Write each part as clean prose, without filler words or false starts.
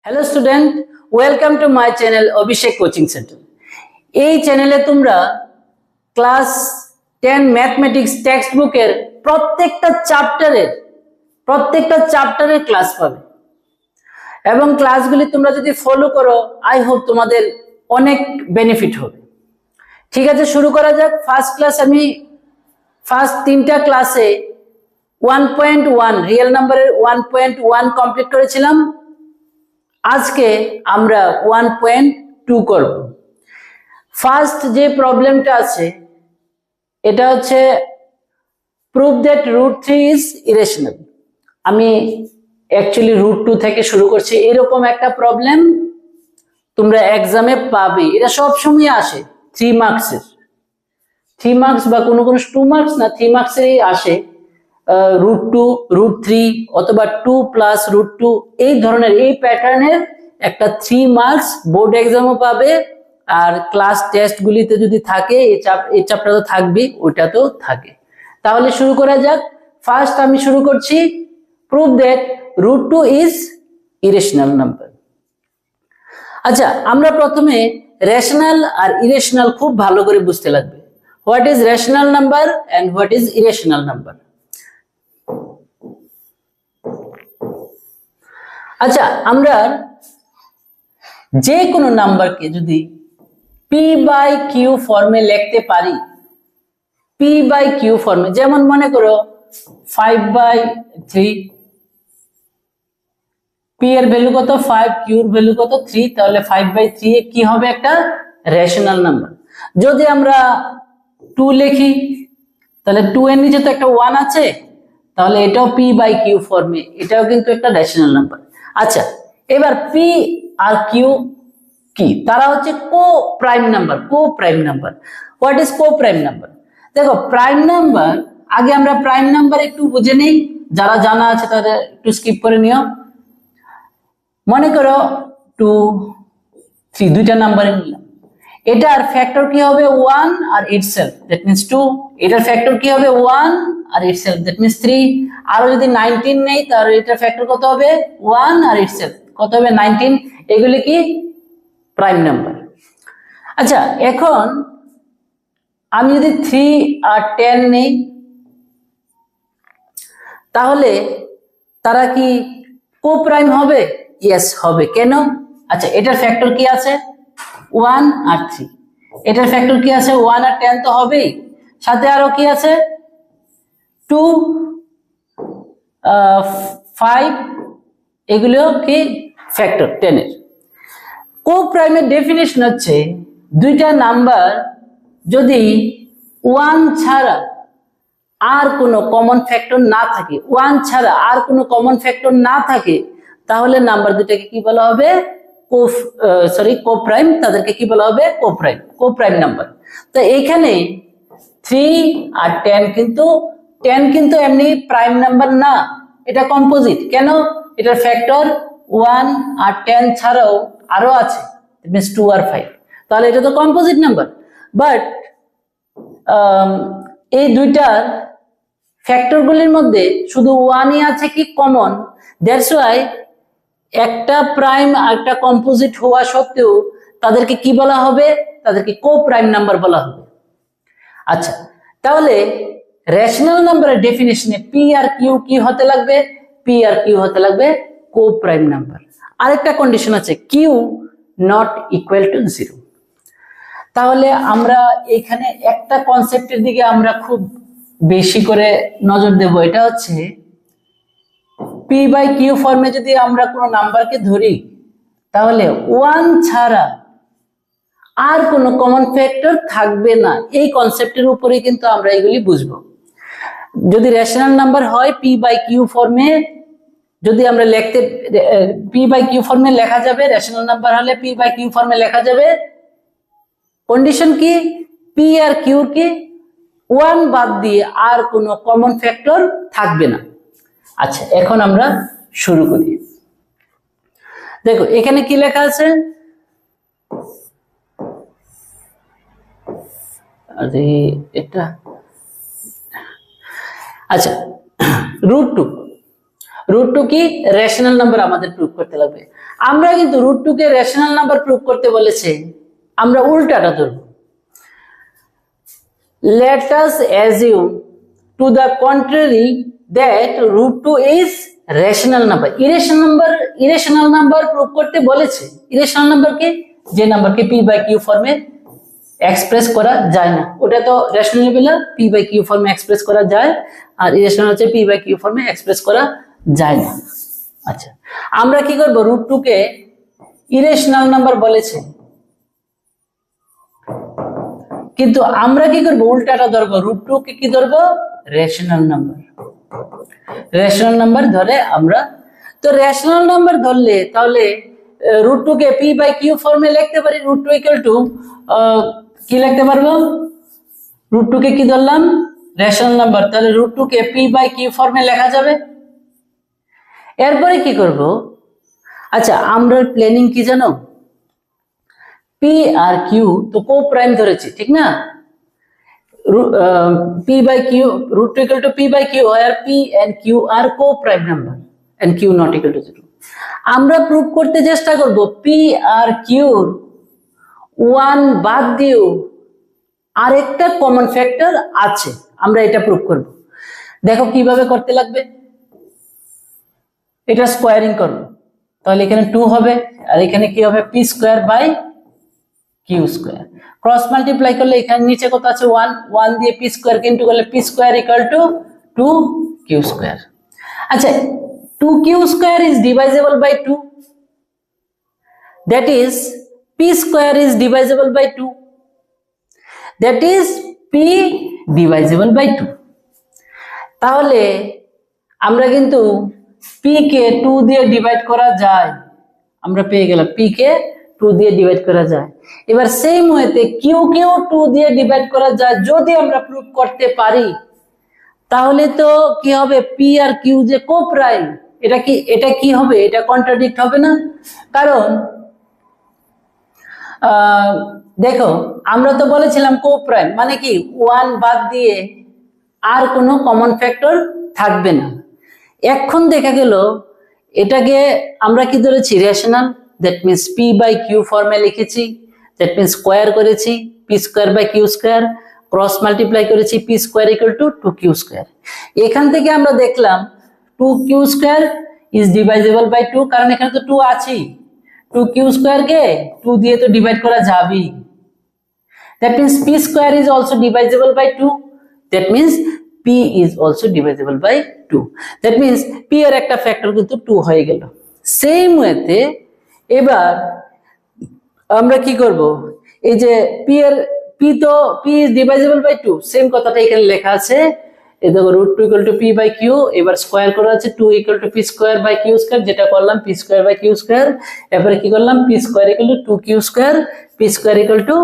Hello student, welcome to my channel Abhishek coaching centre. এই চ্যানেলে তোমরা ক্লাস 10 ম্যাথমেটিক্স টেক্সট বুকের প্রত্যেকটা চ্যাপ্টারের ক্লাস পাবে এবং ক্লাসগুলি তোমরা যদি ফলো করো আই হোপ তোমাদের অনেক বেনিফিট হবে। ঠিক আছে, শুরু করা যাক। ফার্স্ট তিনটা ক্লাসে 1.1 রিয়েল নাম্বারের 1.1 কমপ্লিট করেছিলাম। আজকে আমরা 1.2 করব। ফার্স্ট যে প্রবলেমটা আছে এটা হচ্ছে প্রুভ দ্যাট √3 ইজ ইরেশনাল। আমি অ্যাকচুয়ালি √2 থেকে শুরু করছি। এরকম একটা প্রবলেম তোমরা এক্সামে পাবে, এটা সব সময় আসে 3 মার্কসের, 3 মার্কস বা কোনো 2 মার্কস না, 3 মার্কসেরই আসে। √2, √3 অথবা 2 প্লাস √2 এই ধরনের এই প্যাটার্নের একটা 3 মার্কস বোর্ড এক্সামও পাবে। আর ক্লাস টেস্ট গুলিতে যদি থাকে এই চ্যাপ্টার তো থাকবে, ওইটা তো থাকে। তাহলে শুরু করা যাক। ফার্স্ট আমি শুরু করছি, prove that √2 is irrational number. আচ্ছা, আমরা প্রথমে রেশনাল আর ইরেশনাল খুব ভালো করে বুঝতে লাগবে। What is rational number and what is irrational number. আচ্ছা, আমরা যে কোনো নাম্বারকে যদি p/q ফর্মে লিখতে পারি, p/q ফর্মে, যেমন মনে করো 5/3, p এর ভ্যালু কত 5, q এর ভ্যালু কত 3, তাহলে 5/3 এ কি হবে? একটা রেশনাল নাম্বার। যদি আমরা 2 লিখি তাহলে 2 এর নিচে তো একটা 1 আছে, তাহলে এটাও p/q ফর্মে, এটাও কিন্তু একটা রেশনাল নাম্বার। আচ্ছা, এবার p আর q কি? তারা হচ্ছে coprime number. What is coprime number? দেখো, প্রাইম নাম্বার, আগে আমরা প্রাইম নাম্বার একটু বুঝে নেই, যারা জানা আছে তাদের একটু স্কিপ করে নিও। মনে করো 2, 3 দুইটা নাম্বারে নিলাম, এটার ফ্যাক্টর কি হবে 1 আর ইটসেলফ, দ্যাট মিন্স 2। এটার ফ্যাক্টর কি হবে 1 আর ইটসেলফ, দ্যাট মিন্স 3। আর যদি 19 নেই তাহলে এটার ফ্যাক্টর কত হবে 1 আর ইটসেলফ, কত হবে 19। এগুলি কি? Prime number. আচ্ছা, এখন আমি যদি 3 আর 10 নেই তাহলে তারা কি কো-প্রাইম হবে? ইয়েস, হবে। কেন? আচ্ছা, এটার ফ্যাক্টর কি আছে 1 আর 3, এটার ফ্যাক্টর কি আছে 1 আর 10 তো হবেই, সাথে আরো কি আছে 2, 5, এগুলো কি ফ্যাক্টর 10 এর। কো-প্রাইমের ডেফিনেশন হচ্ছে দুইটা নাম্বার যদি 1 ছাড়া আর কোনো কমন ফ্যাক্টর না থাকে, 1 ছাড়া আর কোনো কমন ফ্যাক্টর না থাকে, তাহলে নাম্বার দুটাকে কি বলা হবে? কো-প্রাইম। তাদেরকে কি বলা হবে? কো-প্রাইম নাম্বার। তো এইখানে 3 আর 10 কিন্তু এমনি প্রাইম নাম্বার না, এটা কম্পোজিট। কেন? এটার ফ্যাক্টর 1 আর 10 ছাড়াও আরো আছে, দ্যাট মিন্স 2 আর 5, তাহলে এটা তো কম্পোজিট নাম্বার। বাট এই দুইটার ফ্যাক্টরগুলির মধ্যে শুধু 1ই আছে কি কমন, দ্যাটস ওয়াই একটা প্রাইম আর একটা কম্পোজিট হওয়া সত্ত্বেও তাদেরকে কি বলা হবে? তাদেরকে কো-প্রাইম নাম্বার বলা হবে। আচ্ছা, তাহলে রেশনাল নাম্বারের ডেফিনেশনে পি আর কিউ কি হতে লাগবে? পি আর কিউ হতে লাগবে কো-প্রাইম নাম্বার। আরেকটা কন্ডিশন আছে, কিউ নট ইকুয়াল টু 0। তাহলে আমরা এখানে একটা কনসেপ্টের দিকে আমরা খুব বেশি করে নজর দেব, এটা হচ্ছে p/q ফর্মে যদি আমরা কোনো নাম্বারকে ধরি তাহলে 1 ছাড়া আর কোনো কমন ফ্যাক্টর থাকবে না। এই কনসেপ্টের উপরে কিন্তু আমরা এগুলি বুঝবো। যদি রেশনাল নাম্বার হয় p/q ফর্মে, যদি আমরা p/q ফর্মে লেখা যাবে, রেশনাল নাম্বার হলে p/q ফর্মে লেখা যাবে। কন্ডিশন কি? p আর q কি 1 বাদ দিয়ে আর কোনো কমন ফ্যাক্টর থাকবে না। আচ্ছা, এখন আমরা শুরু করি। দেখো এখানে কি লেখা আছে, আরে এটা, আচ্ছা, √2 রুট টু কি রেশনাল নাম্বার আমাদের প্রুভ করতে লাগবে। আমরা কিন্তু রুট টু কে রেশনাল নাম্বার প্রুভ করতে বলেছে, আমরা উল্টাটা ধরব। Let us assume to the contrary that root 2 is rational number. irrational number prove করতে বলেছে। irrational নাম্বার কে, যে নাম্বারকে p by q ফর্মে এক্সপ্রেস করা যায় না, ওটা তো রেশনাল লেভেলে p by q ফর্মে এক্সপ্রেস করা যায়, আর irrational হচ্ছে p by q ফর্মে এক্সপ্রেস করা যায় না। আচ্ছা, আমরা কি করব, রুট 2 কে irrational নাম্বার বলেছে, কিন্তু আমরা কি করব, উল্টাটা ধরবো, রুট 2 কে কি ধরবো, রেশনাল নাম্বার। রেশনাল নাম্বার ধরে আমরা, তো রেশনাল নাম্বার ধরলে তাহলে রুট 2 কে p by q ফর্মে লিখতে পারি। রুট 2 ইকুয়াল টু কি লিখতে পারবো, রুট 2 কে কি ধরলাম, রেশনাল নাম্বার, তাহলে রুট 2 কে p by q ফর্মে লেখা যাবে। এরপরে কি করব, আচ্ছা আমরা প্ল্যানিং কি জানো, p আর q তো কো প্রাইম ধরেছি, ঠিক না, p by q, root 2 equal to p by q, where p and q are co-prime number and q not equal to 0. আমরা প্রুভ করতে চেষ্টা করব p আর q 1 বাদ দিও আরেকটা কমন ফ্যাক্টর আছে, আমরা এটা প্রুভ করব। দেখো কিভাবে করতে লাগবে, এটা স্কোয়ারিং করব, তাহলে এখানে 2 হবে, আর এখানে কি হবে, p square by q square. Cross multiply করলে এখানে নিচে কত আছে, 1, 1 দিয়ে p স্কয়ার কে ইনটু করলে p square equal to 2q square. আচ্ছা, 2q square is divisible by 2, that is p square is divisible by 2, that is p divisible by 2। তাহলে আমরা কিন্তু p কে 2 দিয়ে ডিভাইড করা যায়, আমরা পেয়ে গেলাম p কে 2 দিয়ে ডিভাইড করা যায়। এবার সেম ওয়েতে q কেও 2 দিয়ে ডিভাইড করা যায়, যদি আমরা প্রুভ করতে পারি, তাহলে তো কি হবে, p আর q যে কো প্রাইম, এটা কি হবে, এটা কন্ট্রাডিক্ট হবে না। কারণ দেখো আমরা তো বলেছিলাম কো প্রাইম মানে কি 1 বাদ দিয়ে আর কোনো কমন ফ্যাক্টর থাকবে না। এখন দেখা গেল এটাকে আমরা কি ধরেছি, rational, that means p by q ফর্মে লিখেছি, দ্যাট মিন্স স্কয়ার করেছি p square by q square, cross multiply করেছি p square equal to 2q square. এখান থেকে আমরা দেখলাম 2q square is divisible by 2, কারণ এখানে তো 2 আছেই, 2q স্কয়ার কে 2 দিয়ে তো ডিভাইড করা যাবেই। That means p square is also divisible by 2, that means p is also divisible by 2, that means p এর একটা ফ্যাক্টর কিন্তু 2 হয়ে গেল। সেম ওয়েতে এবার আমরা কি করব, এই যে p is divisible by 2, same কথাটা এখানে লেখা আছে, এই দেখো root 2 equal to p by q, এবার স্কয়ার করা আছে 2 equal to p square by q square, যেটা করলাম p square by q square, এবারে কি করলাম p square equal to 2q square, p square equal to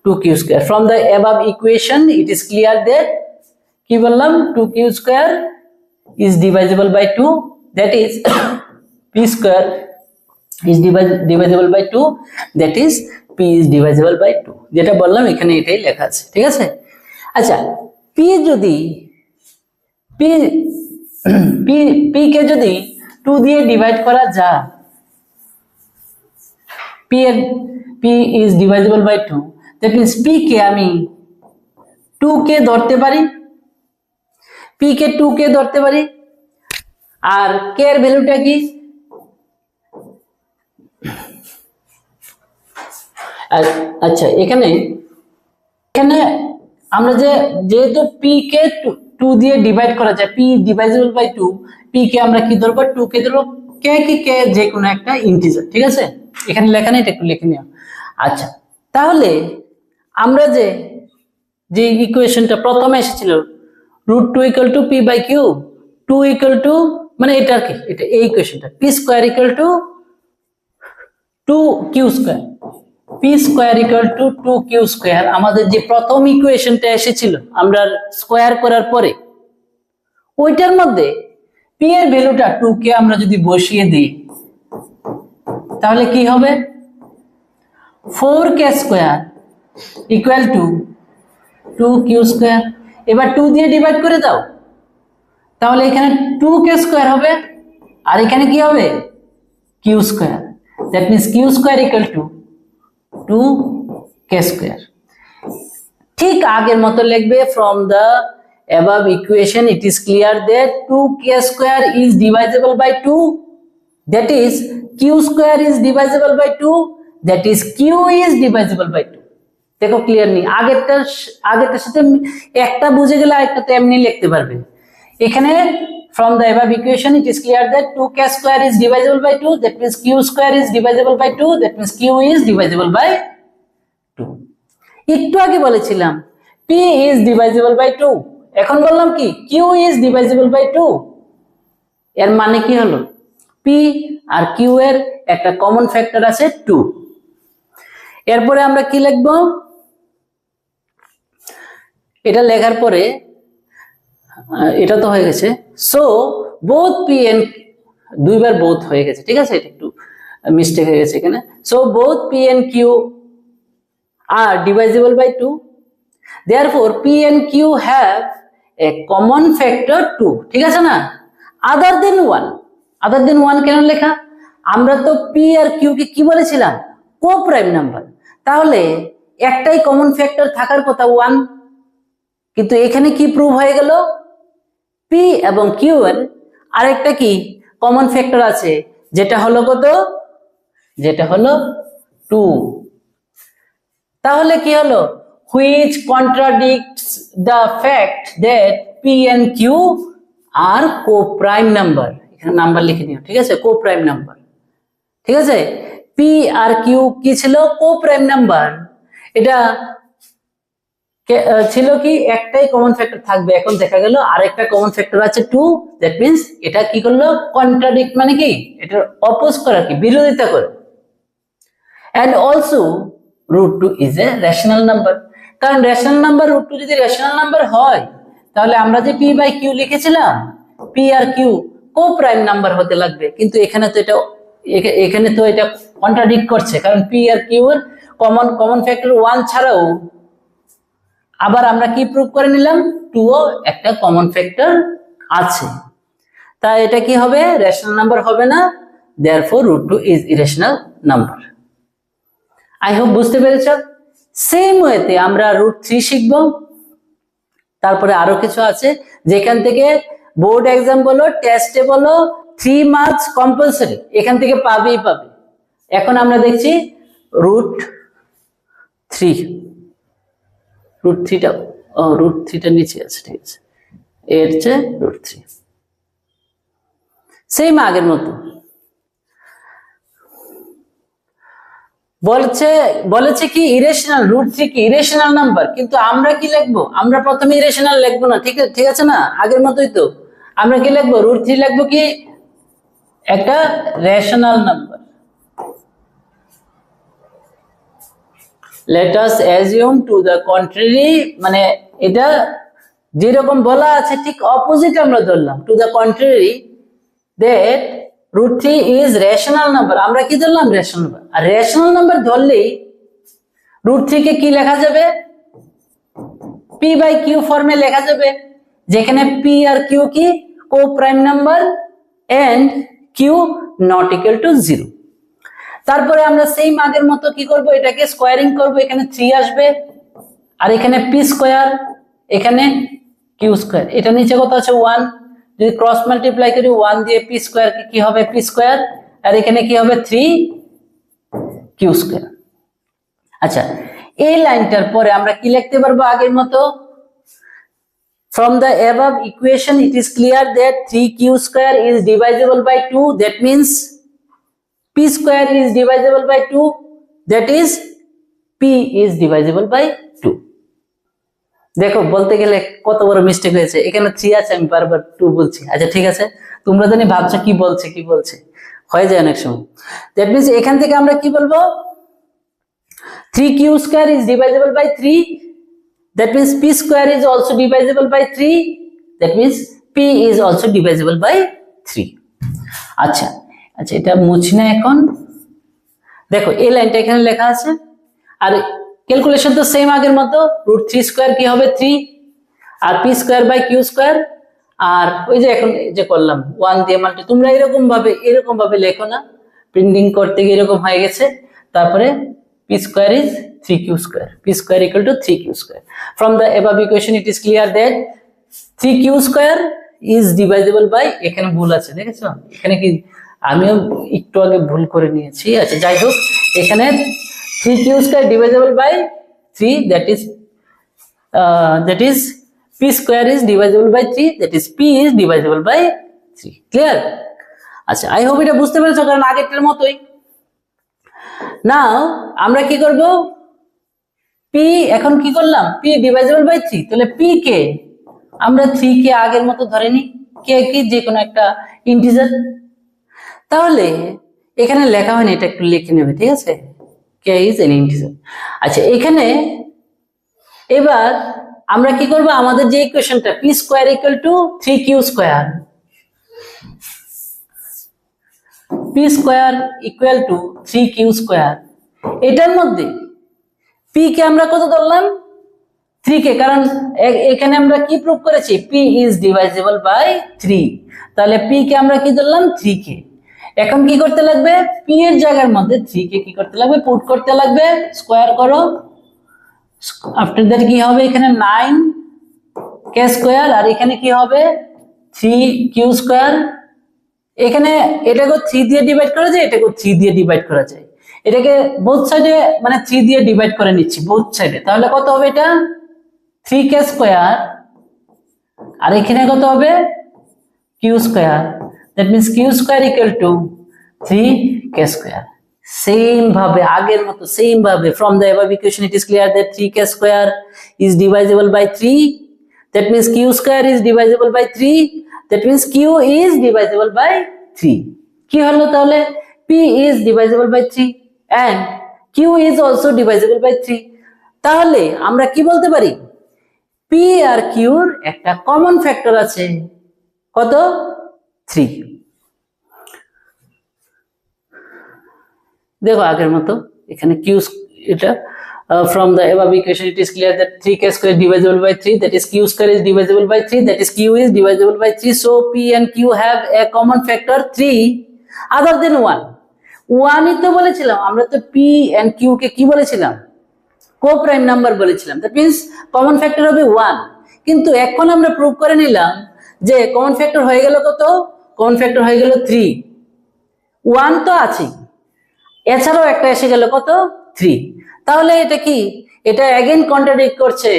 2q square. from the above equation it is clear that কি বললাম, 2q square is divisible by 2, that is p square is divisible by 2, that is p is divisible by 2, যেটা বললাম এখানে এটাই লেখা আছে, ঠিক আছে। আচ্ছা, p যদি p কে যদি 2 দিয়ে ডিভাইড করা যায়, p is divisible by 2, that means p কে আমি 2 কে ধরতে পারি, p কে 2 কে ধরতে পারি, আর k এর ভ্যালুটা কি, আচ্ছা এখানে আমরা যেহেতু p কে 2 দিয়ে ডিভাইড করা যায়, p ডিভাইজেবল বাই 2, p কে আমরা কি ধরবো, 2 কে ধরবো, k যে কোনো একটা ইন্টিজার, ঠিক আছে, এখানে লেখা নেই, এটা একটু লিখে নিও। আচ্ছা, তাহলে আমরা যে ইকুয়েশনটা প্রথমে এসেছিল root 2 equal to p by q, 2 equal to মানে এটা কি, এটা এই ইকুয়েশনটা p square equal to 2q square, p square equal to 2q square, আমাদের যে প্রথম ইকুয়েশনটা এসেছিল আমরা স্কয়ার করার পরে, ওইটার মধ্যে p এর ভ্যালুটা 2 কে আমরা যদি বসিয়ে দিই, তাহলে কি হবে, 4k square equal to 2q square. এবার 2 দিয়ে ডিভাইড করে দাও, তাহলে এখানে 2k স্কয়ার হবে, আর এখানে কি হবে Q square, that means Q square equal to 2k square. ঠিক আগের মতো লিখবে, from the above equation it is clear that 2k square is divisible by 2, that is q square is divisible by 2, that is q is divisible by 2। দেখো clear নেই, আগেরটার সাথে একটা বুঝে গেলে আরেকটা তো এমনি লিখতে পারবে। এখানে from the above equation it is clear that 2k square is divisible by 2, that means q square is divisible by 2, that means q is divisible by 2। একটু আগে বলেছিলাম p is divisible by 2, এখন বললাম কি q is divisible by 2। এর মানে কি হলো, p আর q এর একটা কমন ফ্যাক্টর আছে 2। এরপরে আমরা কি লিখব, এটা লেখার পরে এটা তো হয়ে গেছে, সো বোথ p and দুইবার বোথ হয়ে গেছে, ঠিক আছে, এটা একটু মিস্টেক হয়ে গেছে এখানে। So both p and q are divisible by 2, therefore p and q have a common factor 2, ঠিক আছে না, other than 1। other than 1 কেন লেখা, আমরা তো p আর q কে কি বলেছিলাম, কো-প্রাইম নাম্বার, তাহলে একটাই কমন ফ্যাক্টর থাকার কথা 1, কিন্তু এখানে কি প্রুভ হয়ে গেল, p এবং q এর আরেকটা কি কমন ফ্যাক্টর আছে, যেটা হলো কত, যেটা হলো 2। তাহলে কি হলো, which contradicts the fact that p and q are co-prime number। এখানে নাম্বার লিখে নিও, ঠিক আছে, কো-প্রাইম নাম্বার, ঠিক আছে। p আর q কি ছিল, কো-প্রাইম নাম্বার। এটা ছিল কি একটাই কমন ফ্যাক্টর থাকবে, এখন দেখা গেল আরেকটা কমন ফ্যাক্টর আছে 2, দ্যাট মিন্স এটা কি করলো, কন্ট্রাডিক্ট মানে কি এটার অপোজ করা, কি বিরোধিতা করে। and also √2 is a rational number, কারণ রেশনাল নাম্বার √2 যদি রেশনাল নাম্বার হয় তাহলে আমরা যে p বাই q লিখেছিলাম, p আর q কো-প্রাইম নাম্বার হতে লাগবে, কিন্তু এখানে তো এটা কন্ট্রাডিক্ট করছে, কারণ p আর q এর কমন ফ্যাক্টর 1 ছাড়াও আবার আমরা কি প্রুভ করে নিলাম, 2 ও একটা কমন ফ্যাক্টর আছে, তাই এটা কি হবে, রেশনাল নাম্বার হবে না, therefore √2 is irrational number। I hope বুঝতে পেরেছ। সেম ওয়েতে আমরা √3 শিখব, তারপরে আরো কিছু আছে যেখান থেকে বোর্ড এক্সাম বলো, টেস্টে বলো, 3 মার্কস কম্পালসরি এখান থেকে পাবেই পাবে। এখন আমরা দেখছি √3টা নিচে আছে, ঠিক আছে, এর চেয়ে √3 সেম আগের মতো বলেছে কি ইরেশনাল, √3 কি ইরেশনাল নাম্বার, কিন্তু আমরা কি লিখবো, আমরা প্রথমে ইরেশনাল লিখবো না, ঠিক আছে না, আগের মতোই তো আমরা কি লিখবো, √3 লিখবো কি একটা rational number. let us assume to the contrary, মানে এটা যেরকম বলা আছে ঠিক অপোজিট আমরা ধরলাম, to the contrary that √3 is rational number, আমরা কি ধরলাম, রেশনাল নাম্বার। আর রেশনাল নাম্বার ধরলেই √3 কে কি লেখা যাবে, p বাই q ফর্মে লেখা যাবে, যেখানে p আর q কি কো-প্রাইম number and q not equal to 0। তারপরে আমরা সেম আগের মতো কি করব, এটাকে স্কোয়ারিং করব, এখানে 3 আসবে, আর এখানে p স্কয়ার, এখানে q স্কয়ার, এটা নিচে কত আছে 1, যদি ক্রস মাল্টিপ্লাই করি 1 দিয়ে p স্কয়ার কি হবে p স্কয়ার, আর এখানে কি হবে 3q স্কয়ার। আচ্ছা, এই লাইনটার পরে আমরা কি লিখতে পারবো আগের মতো, from the above equation it is clear that 3q square is divisible by 2, that means p square is divisible by 2, that is p is divisible by 2। দেখো বলতে গেলে কত বড় মিস্টেক হয়েছে, এখানে 3 আছে আমি বারবার 2 বলছি। আচ্ছা ঠিক আছে, তোমরা জানি ভাবছো কি বলছে হয়ে যায় অনেক সময়। দ্যাট মিন্স এখান থেকে আমরা কি বলবো, 3q square is divisible by 3, that means p square is also divisible by 3, that means p is also divisible by 3। আচ্ছা, এটা মুছি না এখন, দেখো এই লাইনটা এখানে লেখা আছে, আর ক্যালকুলেশন তো সেম আগের মতো, √3 স্কয়ার কি হবে 3, আর p square by q square, আর ওই যে এখন যে করলাম 1 দিয়ে মাল্টি, তোমরা এরকম ভাবে লেখো না, প্রিন্টিং করতে গিয়ে এরকম হয়ে গেছে। তারপরে p square is 3q square, p square equal to 3q square. From the above equation it is clear that 3q square is divisible by, এখানে ভুল আছে দেখেছো, এখানে কি আমিও একটু আগে ভুল করে নিয়েছি। আচ্ছা যাই হোক, এখানে 3q square divisible by 3, that is p square is divisible by 3, that is p is divisible by 3. Clear? আচ্ছা, আই হোপ এটা বুঝতে পেরেছো, কারণ আগেরটার মতোই। নাও আমরা কি করব, p এখন কি করলাম, p ডিভাইজেবল বাই 3, তাহলে p কে আমরা 3 কে আগের মতো ধরে নিই, কে কি যে কোনো একটা ইন্টিজার। তাহলে এখানে লেখা হয়নি, এটা একটু লিখে নেবে, ঠিক আছে, কে ইজ এন ইন্টিজার। আচ্ছা এখানে এবার আমরা কি করব, আমাদের যে ইকুয়েশনটা p square equal two 3q square, p square equal two 3q square, এটার মধ্যে p কে আমরা কত ধরলাম, 3 কে, কারণ এখানে আমরা কি প্রুভ করেছি, p ইজ ডিভাইজেবল বাই 3, তাহলে p কে আমরা কি ধরলাম, 3 কে। এখন কি করতে লাগবে, p এর জায়গার মধ্যে 3 কে কি করতে লাগবে, পুট করতে লাগবে, স্কয়ার করো, আফটার দ্যাট কি হবে, এখানে 9k স্কয়ার, আর এখানে কি হবে 3q স্কয়ার। এখানে এটাকে 3 দিয়ে ডিভাইড করা যায়, এটাকে 3 দিয়ে ডিভাইড করা যায়, এটাকে বোথ সাইডে মানে 3 দিয়ে ডিভাইড করে নিচ্ছি বোথ সাইডে, তাহলে কত হবে এটা 3k স্কয়ার, আর এখানে কত হবে q square, that means q square equal two 3k square. Same ভাবে আগের মতো সেম ভাবে, from the above equation it is clear that 3k square is divisible by 3, that means q square is divisible by 3, that means q is divisible by 3. কি হলো তাহলে, p is divisible by 3 and q is also divisible by 3, তাহলে আমরা কি বলতে পারি, p আর q এর একটা কমন ফ্যাক্টর আছে, কত, 3। দেখো আগের মতো এখানে q, এটা from the above equation it is clear that 3k square is divisible by 3, that is q square is divisible by 3, that is q is divisible by 3, so p and q have a common factor 3 other than 1. 1 ই তো বলেছিলাম আমরা, তো p and q কে কি বলেছিলাম, কো-প্রাইম number বলেছিলাম, that means common factor হবে 1, কিন্তু এখন আমরা প্রুভ করে নিলাম যে কমন ফ্যাক্টর হয়ে গেল কত, কমন ফ্যাক্টর হয়ে গেল 3, 1 তো আছে, এছাড়াও একটা এসে গেল কত, 3, তাহলে এটা কি, এটা अगेन কন্ট্রাডিক্ট করছে,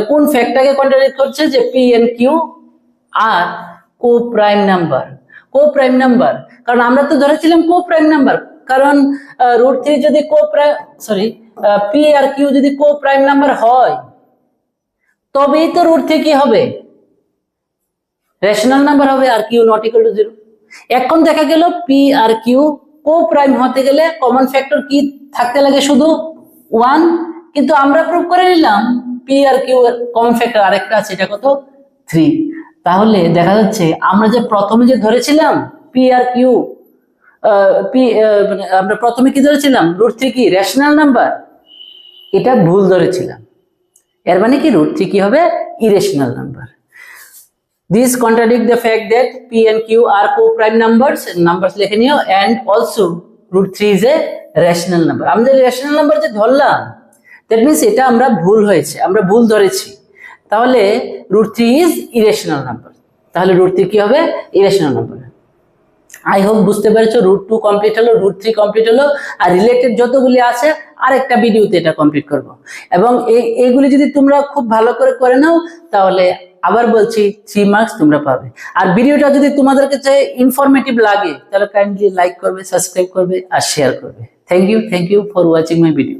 কোন ফ্যাক্টরকে কন্ট্রাডিক্ট করছে, যে p and q আর কো-প্রাইম নাম্বার, কো-প্রাইম নাম্বার, কারণ আমরা তো ধরেছিলাম কো-প্রাইম নাম্বার, কারণ √3 যদি কো-প্রাইম, সরি p আর q যদি কো-প্রাইম নাম্বার হয় তবেই তো √3 কি হবে, রেশনাল নাম্বার হবে, আর q নট ইকুয়াল টু 0। এখন দেখা গেল p আর q কো-প্রাইম হতে গেলে কমন ফ্যাক্টর কি থাকতে লাগে, শুধু 1, কিন্তু আমরা প্রুভ করে নিলাম p আর q এর কমন ফ্যাক্টর আরেকটা আছে, এটা কত, 3। তাহলে দেখা যাচ্ছে আমরা যে প্রথমে যে ধরেছিলাম p আর q, আমরা প্রথমে কি ধরেছিলাম, √3 কি রেশনাল নাম্বার, এটা ভুল ধরেছিলাম, এর মানে কি √3 কি হবে, irrational number. This contradict the fact that p and q are co-prime numbers, লিখে নিও, and also √3 is a rational number. আমরা রেশনাল নাম্বার যে ধরলাম, that means এটা আমরা ভুল হয়েছে, আমরা ভুল ধরেছি, তাহলে √3 is irrational number, তাহলে √3 কি হবে, irrational number। আই হোপ বুঝতে পেরেছো, √2 কমপ্লিট হলো, √3 কমপ্লিট হলো, আর রিলেটেড যতগুলি আছে আরেকটা ভিডিওতে এটা কমপ্লিট করব, এবং এইগুলি যদি তোমরা খুব ভালো করে নাও তাহলে আবার বলছি 3 মার্কস তোমরা পাবে। আর ভিডিওটা যদি তোমাদের কাছে ইনফরমেটিভ লাগে তাহলে কাইন্ডলি লাইক করবে, সাবস্ক্রাইব করবে আর শেয়ার করবে। Thank you for watching my video.